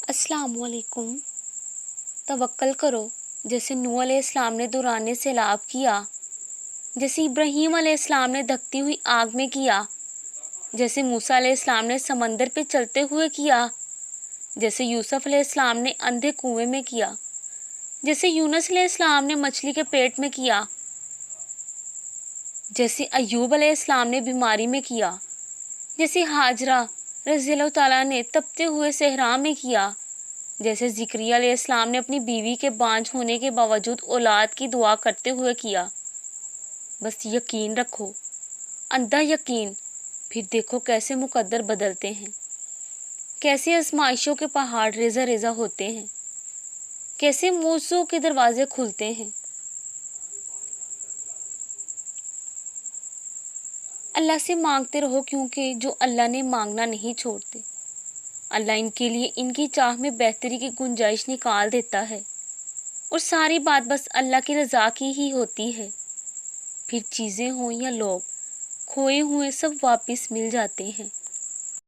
السلام علیکم۔ توکل کرو جیسے نوح علیہ السلام نے دوران سیلاب کیا، جیسے ابراہیم علیہ السلام نے دھکتی ہوئی آگ میں کیا، جیسے موسیٰ علیہ السلام نے سمندر پہ چلتے ہوئے کیا، جیسے یوسف علیہ السلام نے اندھے کنویں میں کیا، جیسے یونس علیہ السلام نے مچھلی کے پیٹ میں کیا، جیسے ایوب علیہ السلام نے بیماری میں کیا، جیسے ہاجرہ رضی اللہ تعالیٰ نے تپتے ہوئے صحرا میں کیا، جیسے زکریا علیہ السلام نے اپنی بیوی کے بانجھ ہونے کے باوجود اولاد کی دعا کرتے ہوئے کیا۔ بس یقین رکھو، اندھا یقین، پھر دیکھو کیسے مقدر بدلتے ہیں، کیسے آزمائشوں کے پہاڑ ریزہ ریزہ ہوتے ہیں، کیسے موضوع کے دروازے کھلتے ہیں۔ اللہ سے مانگتے رہو، کیونکہ جو اللہ نے مانگنا نہیں چھوڑتے، اللہ ان کے لیے ان کی چاہ میں بہتری کی گنجائش نکال دیتا ہے، اور ساری بات بس اللہ کی رضا کی ہی ہوتی ہے۔ پھر چیزیں ہوں یا لوگ، کھوئے ہوئے سب واپس مل جاتے ہیں۔